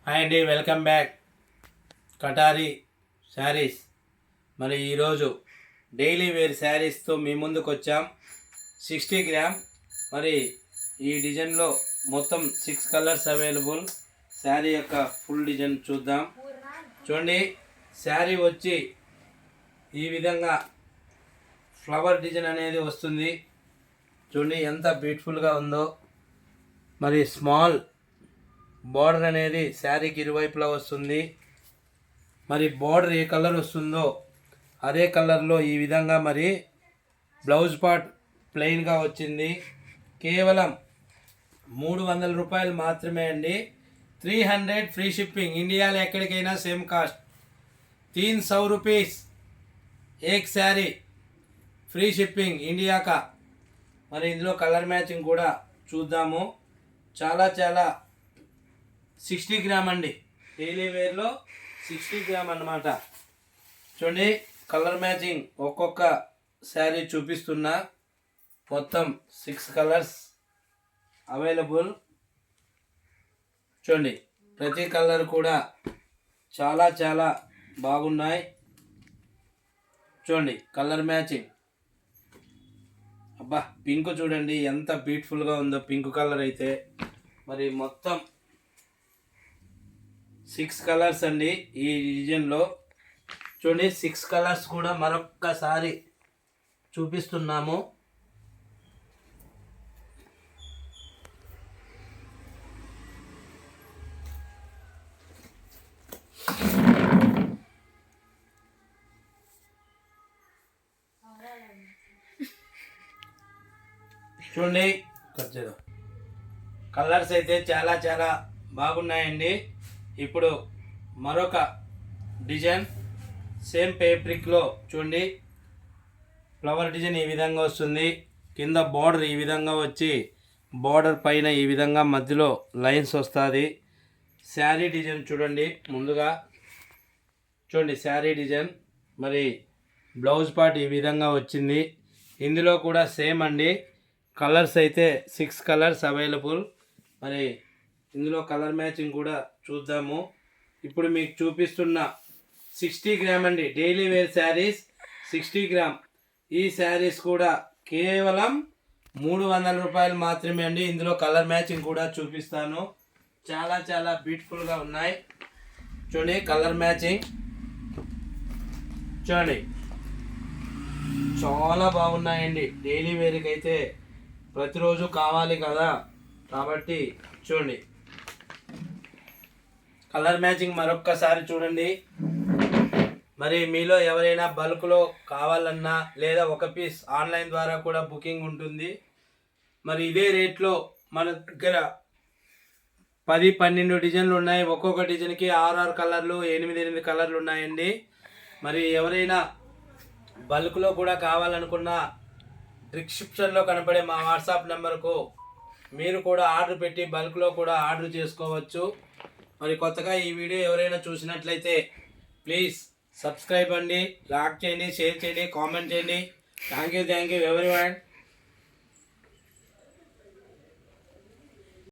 Hi అండి, welcome back Katari saris. మరి ఈరోజు డైలీ వేర్ శారీస్తో మీ ముందుకు వచ్చాం. 60 గ్రామ్. మరి ఈ డిజైన్లో మొత్తం 6 కలర్స్ అవైలబుల్. శారీ యొక్క ఫుల్ డిజైన్ చూద్దాం. చూడండి, శారీ వచ్చి ఈ విధంగా ఫ్లవర్ డిజైన్ అనేది వస్తుంది. చూడండి ఎంత బ్యూటిఫుల్గా ఉందో. మరి స్మాల్ బార్డర్ అనేది శారీకి ఇరువైపులా వస్తుంది. మరి బార్డర్ ఏ కలర్ వస్తుందో అదే కలర్లో ఈ విధంగా మరి బ్లౌజ్ పార్ట్ ప్లెయిన్గా వచ్చింది. కేవలం 300 రూపాయలు మాత్రమే అండి. 300 ఫ్రీ షిప్పింగ్. ఇండియాలో ఎక్కడికైనా సేమ్ కాస్ట్. 300 रुपीस एक శారీ, ఫ్రీ షిప్పింగ్ ఇండియా కా. మరి ఇందులో కలర్ మ్యాచింగ్ కూడా చూద్దాము. చాలా 60 గ్రామ్ అండి. డైలీ వేర్లో 60 గ్రామ్ అన్నమాట. చూడండి, కలర్ మ్యాచింగ్ ఒక్కొక్క శారీ చూపిస్తున్నా. మొత్తం 6 కలర్స్ అవైలబుల్. చూడండి, ప్రతి కలర్ కూడా చాలా బాగున్నాయి. చూడండి కలర్ మ్యాచింగ్. అబ్బా, పింక్ చూడండి ఎంత బ్యూటిఫుల్గా ఉందో. పింక్ కలర్ అయితే మరి మొత్తం 6 కలర్స్ అండి ఈ డిజైన్లో. చూడండి, 6 కలర్స్ కూడా మరొక్కసారి చూపిస్తున్నాము. చూడండి, కలర్స్ అయితే చాలా బాగున్నాయండి. ఇప్పుడు మరొక డిజైన్ సేమ్ పేప్రిక్లో చూడండి. ఫ్లవర్ డిజైన్ ఈ విధంగా వస్తుంది. కింద బార్డర్ ఈ విధంగా వచ్చి బార్డర్ పైన ఈ విధంగా మధ్యలో లైన్స్ వస్తుంది. శారీ డిజైన్ చూడండి. ముందుగా చూడండి శారీ డిజైన్. మరి బ్లౌజ్ పార్ట్ ఈ విధంగా వచ్చింది. ఇందులో కూడా సేమ్ అండి. కలర్స్ అయితే 6 కలర్స్ అవైలబుల్. మరి ఇందులో కలర్ మ్యాచింగ్ కూడా చూద్దాము. ఇప్పుడు మీకు చూపిస్తున్న 60 గ్రామ్ అండి. Daily wear sarees 60 gram. ఈ శారీస్ కూడా కేవలం 300 రూపాయలు మాత్రమే అండి. ఇందులో కలర్ మ్యాచింగ్ కూడా చూపిస్తాను. చాలా బ్యూటిఫుల్గా ఉన్నాయి. చూడండి కలర్ మ్యాచింగ్. చూడండి చాలా బాగున్నాయండి. డైలీ వేర్కి అయితే ప్రతిరోజు కావాలి కదా, కాబట్టి చూడండి కలర్ మ్యాచింగ్ మరొక్కసారి చూడండి. మరి మీలో ఎవరైనా బల్క్లో కావాలన్నా లేదా ఒక పీస్ ఆన్లైన్ ద్వారా కూడా బుకింగ్ ఉంటుంది. మరి ఇదే రేట్లో మన దగ్గర 10-12 డిజైన్లు ఉన్నాయి. ఒక్కొక్క డిజైన్కి 6 కలర్లు, 8 కలర్లు ఉన్నాయండి. మరి ఎవరైనా బల్క్లో కూడా కావాలనుకున్నా డిస్క్రిప్షన్లో కనపడే మా వాట్సాప్ నెంబర్కు మీరు కూడా ఆర్డర్ పెట్టి బల్క్లో కూడా ఆర్డర్ చేసుకోవచ్చు. మరి కొత్తగా ఈ వీడియో ఎవరైనా చూసినట్లయితే ప్లీజ్ సబ్స్క్రైబ్ అండి, లైక్ చేయండి, షేర్ చేయండి, కామెంట్ చేయండి. Thank you everyone.